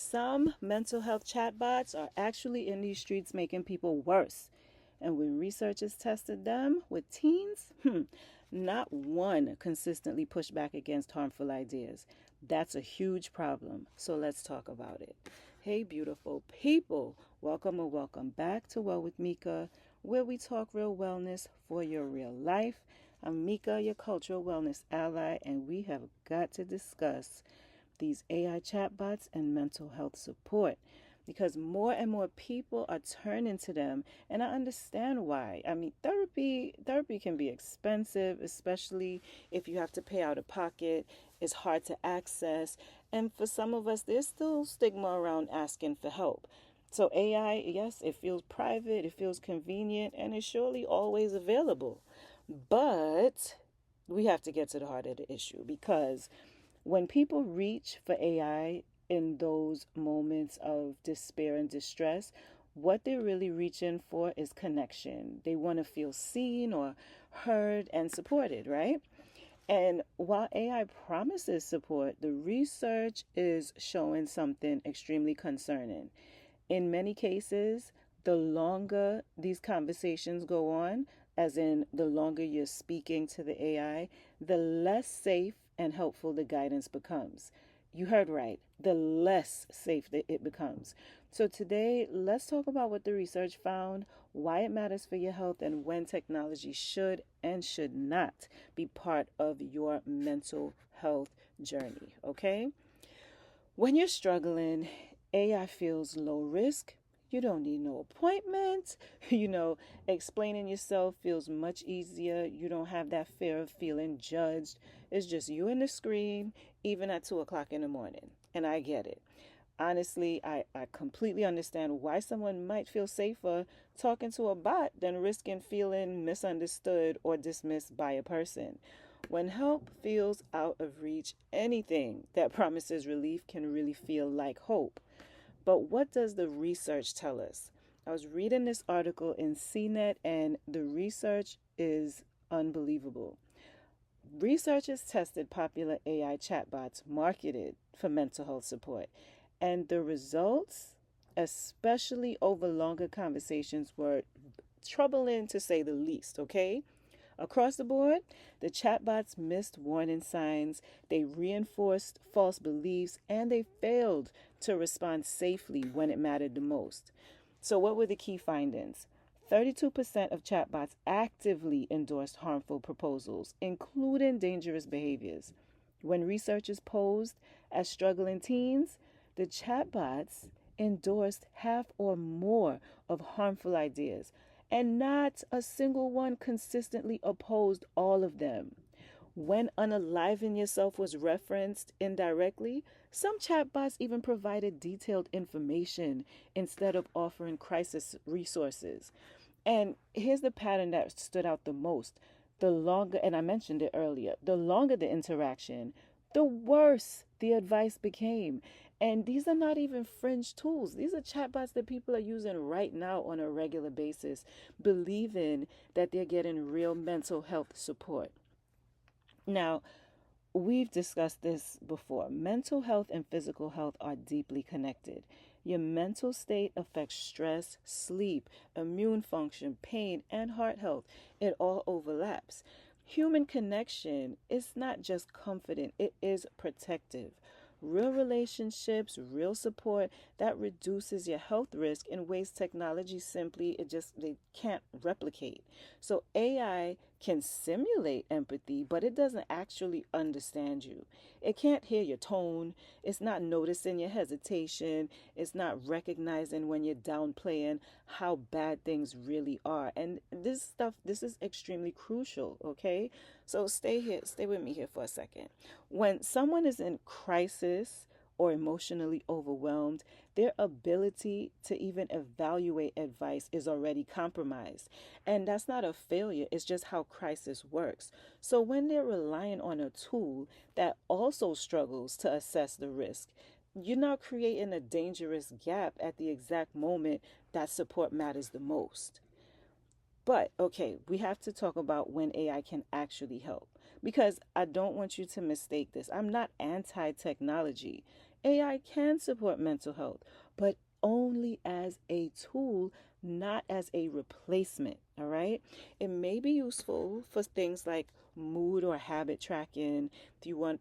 some mental health chatbots are actually in these streets making people worse. And when researchers tested them with teens, not one consistently pushed back against harmful ideas. That's a huge problem. So let's talk about it. Hey, beautiful people. Welcome or welcome back to Well with Mika, where we talk real wellness for your real life. I'm Mika, your cultural wellness ally, and we have got to discuss these AI chatbots and mental health support because more and more people are turning to them, and I understand why. I mean, therapy can be expensive, especially if you have to pay out of pocket. It's hard to access, and for some of us there's still stigma around asking for help. So AI, yes, it feels private, it feels convenient, and it's surely always available. But we have to get to the heart of the issue because when people reach for AI in those moments of despair and distress, what they're really reaching for is connection. They want to feel seen or heard and supported, right? And while AI promises support, the research is showing something extremely concerning. In many cases, the longer these conversations go on, as in the longer you're speaking to the AI, the less safe and helpful the guidance becomes. You heard right, the less safe that it becomes. So, today, let's talk about what the research found, why it matters for your health, and when technology should and should not be part of your mental health journey. Okay? When you're struggling, AI feels low risk. You don't need no appointment. You know, explaining yourself feels much easier. You don't have that fear of feeling judged. It's just you and the screen, even at 2 o'clock in the morning. And I get it. Honestly, I completely understand why someone might feel safer talking to a bot than risking feeling misunderstood or dismissed by a person. When help feels out of reach, anything that promises relief can really feel like hope. But what does the research tell us? I was reading this article in CNET, and the research is unbelievable. Researchers tested popular AI chatbots marketed for mental health support, and the results, especially over longer conversations, were troubling to say the least, okay? Across the board, the chatbots missed warning signs, they reinforced false beliefs, and they failed to respond safely when it mattered the most. So, what were the key findings? 32% of chatbots actively endorsed harmful proposals, including dangerous behaviors. When researchers posed as struggling teens, the chatbots endorsed half or more of harmful ideas, and not a single one consistently opposed all of them. When unaliving yourself was referenced indirectly, some chatbots even provided detailed information instead of offering crisis resources. And here's the pattern that stood out the most. The longer, and I mentioned it earlier, the longer the interaction, the worse the advice became. And these are not even fringe tools. These are chatbots that people are using right now on a regular basis, believing that they're getting real mental health support. Now, we've discussed this before. Mental health and physical health are deeply connected. Your mental state affects stress, sleep, immune function, pain, and heart health. It all overlaps. Human connection is not just comforting, it is protective. Real relationships, real support that reduces your health risk in ways technology simply it just they can't replicate. So AI can simulate empathy, but it doesn't actually understand you. It can't hear your tone, it's not noticing your hesitation, it's not recognizing when you're downplaying how bad things really are. And this is extremely crucial, okay? So stay with me here for a second. When someone is in crisis or emotionally overwhelmed, their ability to even evaluate advice is already compromised. And that's not a failure, it's just how crisis works. So when they're relying on a tool that also struggles to assess the risk, you're now creating a dangerous gap at the exact moment that support matters the most. But okay, we have to talk about when AI can actually help because I don't want you to mistake this. I'm not anti technology. AI can support mental health, but only as a tool, not as a replacement. All right. It may be useful for things like mood or habit tracking, if you want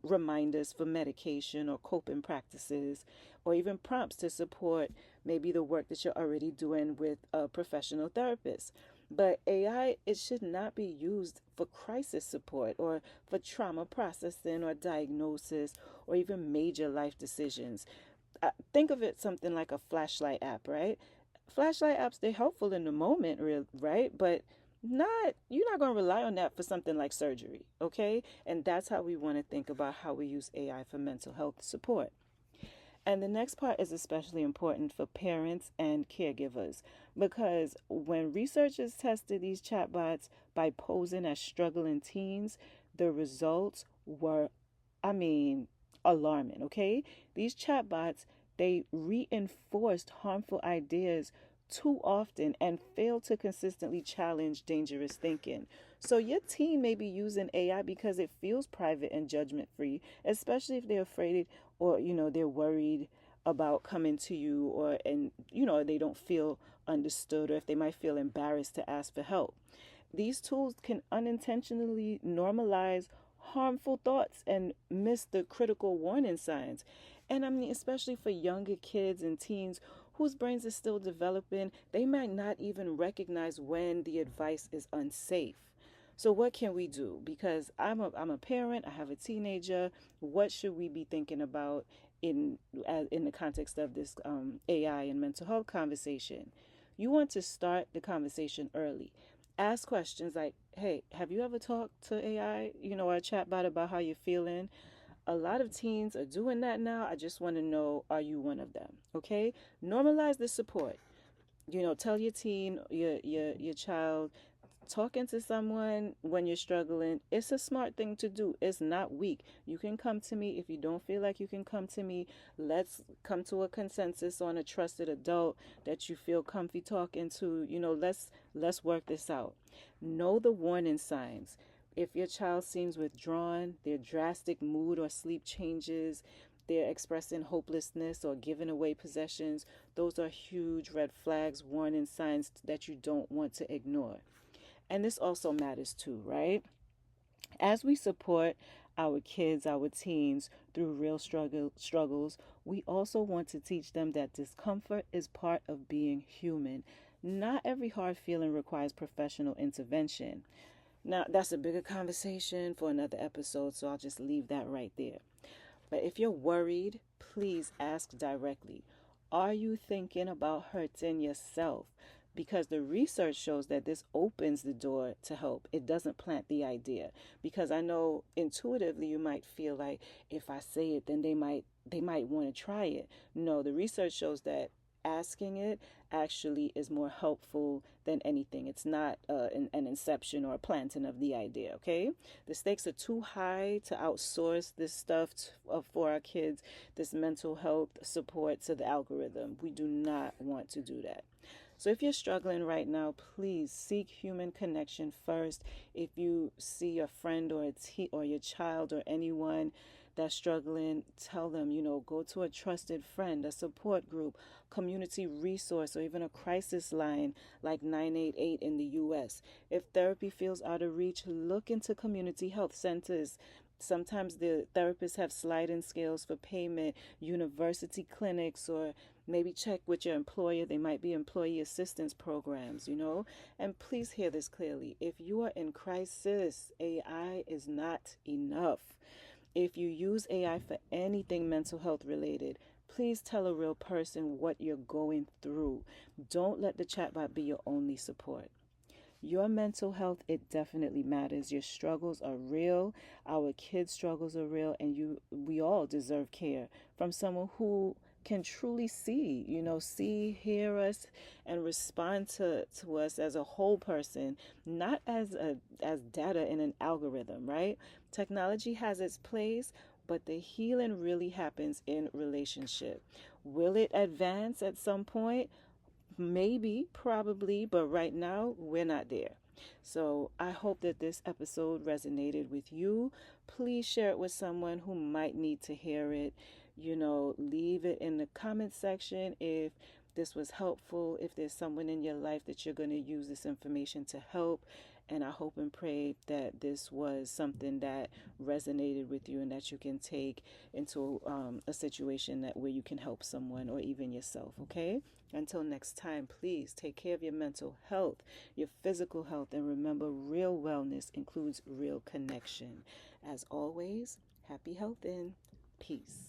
reminders for medication or coping practices, or even prompts to support maybe the work that you're already doing with a professional therapist. But AI, it should not be used for crisis support or for trauma processing or diagnosis or even major life decisions. Think of it something like a flashlight app, right? Flashlight apps, they're helpful in the moment, right? But not you're not going to rely on that for something like surgery, okay? And that's how we want to think about how we use AI for mental health support. And the next part is especially important for parents and caregivers because when researchers tested these chatbots by posing as struggling teens, the results were, I mean, alarming, okay? These chatbots, they reinforced harmful ideas too often and failed to consistently challenge dangerous thinking. So your teen may be using AI because it feels private and judgment free, especially if they're afraid or they're worried about coming to you or and they don't feel understood or if they might feel embarrassed to ask for help. These tools can unintentionally normalize harmful thoughts and miss the critical warning signs. And I mean, especially for younger kids and teens whose brains are still developing, they might not even recognize when the advice is unsafe. So what can we do? Because I'm a parent, I have a teenager. What should we be thinking about in the context of this AI and mental health conversation? You want to start the conversation early. Ask questions like, "Hey, have you ever talked to AI? Or a chatbot about how you're feeling?" A lot of teens are doing that now. I just want to know, are you one of them? Okay, normalize the support. Tell your teen, your child, talking to someone when you're struggling, it's a smart thing to do. It's not weak. You can come to me. If you don't feel like you can come to me, let's come to a consensus on a trusted adult that you feel comfy talking to. Let's work this out. Know the warning signs. If your child seems withdrawn, their drastic mood or sleep changes, they're expressing hopelessness or giving away possessions, those are huge red flags, warning signs that you don't want to ignore. And this also matters too, right? As we support our kids, our teens through real struggles, we also want to teach them that discomfort is part of being human. Not every hard feeling requires professional intervention. Now, that's a bigger conversation for another episode, so I'll just leave that right there. But if you're worried, please ask directly. Are you thinking about hurting yourself? Because the research shows that this opens the door to help. It doesn't plant the idea. Because I know intuitively you might feel like if I say it, then they might want to try it. No, the research shows that asking it actually is more helpful than anything. It's not an inception or a planting of the idea, okay? The stakes are too high to outsource this stuff for our kids, this mental health support to the algorithm. We do not want to do that. So if you're struggling right now, please seek human connection first. If you see a friend or your child or anyone that's struggling, tell them, go to a trusted friend, a support group, community resource, or even a crisis line like 988 in the US. If therapy feels out of reach, look into community health centers. Sometimes the therapists have sliding scales for payment, university clinics, or maybe check with your employer. They might be employee assistance programs. And please hear this clearly. If you are in crisis, AI is not enough. If you use AI for anything mental health related, please tell a real person what you're going through. Don't let the chatbot be your only support. Your mental health, it definitely matters. Your struggles are real. Our kids' struggles are real, and we all deserve care from someone who can truly see, hear us, and respond to us as a whole person, not as data in an algorithm, right? Technology has its place, but the healing really happens in relationship. Will it advance at some point? Maybe, probably, but right now we're not there. So I hope that this episode resonated with you. Please share it with someone who might need to hear it. Leave it in the comment section if this was helpful, if there's someone in your life that you're going to use this information to help. And I hope and pray that this was something that resonated with you and that you can take into a situation where you can help someone or even yourself, okay? Until next time, please take care of your mental health, your physical health, and remember, real wellness includes real connection. As always, happy health and peace.